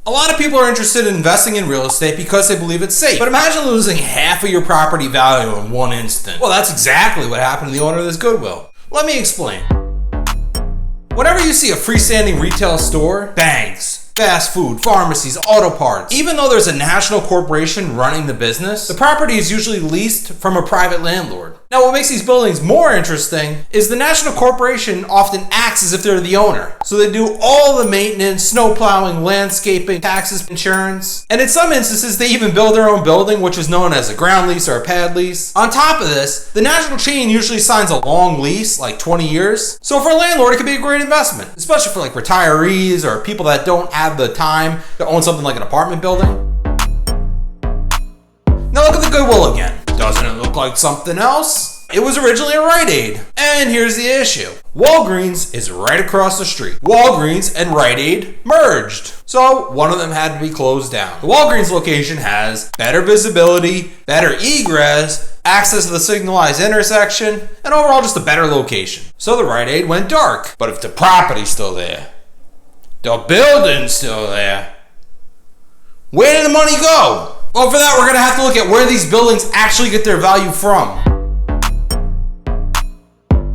A lot of people are interested in investing in real estate because they believe it's safe. But imagine losing half of your property value in one instant. Well, that's exactly what happened to the owner of this Goodwill. Let me explain. Whenever you see a freestanding retail store, banks, fast food, pharmacies, auto parts, even though there's a national corporation running the business, the property is usually leased from a private landlord. Now, what makes these buildings more interesting is the national corporation often acts as if they're the owner. So they do all the maintenance, snow plowing, landscaping, taxes, insurance, and in some instances, they even build their own building, which is known as a ground lease or a pad lease. On top of this, the national chain usually signs a long lease, like 20 years. So for a landlord, it could be a great investment, especially for like retirees or people that don't have the time to own something like an apartment building. Now look at the Goodwill again. Doesn't it look like something else? It was originally a Rite Aid. And here's the issue. Walgreens is right across the street. Walgreens and Rite Aid merged. So one of them had to be closed down. The Walgreens location has better visibility, better egress, access to the signalized intersection, and overall just a better location. So the Rite Aid went dark. But if the property's still there, the building's still there, where did the money go? Well, for that, we're going to have to look at where these buildings actually get their value from.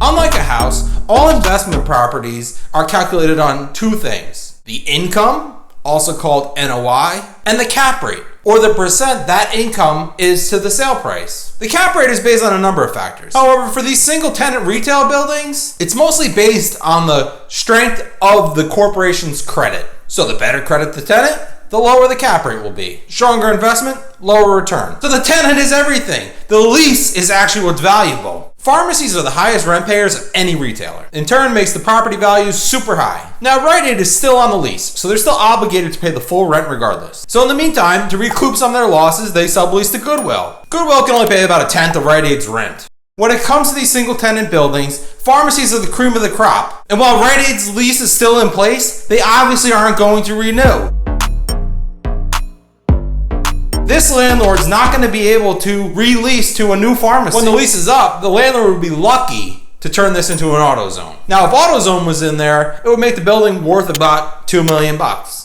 Unlike a house, all investment properties are calculated on two things: the income, also called NOI, and the cap rate, or the percent that income is to the sale price. The cap rate is based on a number of factors. However, for these single tenant retail buildings, it's mostly based on the strength of the corporation's credit. So the better credit the tenant, the lower the cap rate will be. Stronger investment, lower return. So the tenant is everything. The lease is actually what's valuable. Pharmacies are the highest rent payers of any retailer. In turn, makes the property values super high. Now, Rite Aid is still on the lease, so they're still obligated to pay the full rent regardless. So in the meantime, to recoup some of their losses, they sublease to Goodwill. Goodwill can only pay about a tenth of Rite Aid's rent. When it comes to these single tenant buildings, pharmacies are the cream of the crop. And while Rite Aid's lease is still in place, they obviously aren't going to renew. This landlord's not going to be able to release to a new pharmacy. When the lease is up, the landlord would be lucky to turn this into an AutoZone. Now, if AutoZone was in there, it would make the building worth about $2 million.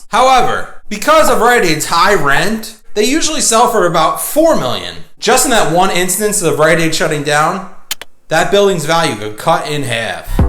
However, because of Rite Aid's high rent, they usually sell for about $4 million. Just in that one instance of Rite Aid shutting down, that building's value could cut in half.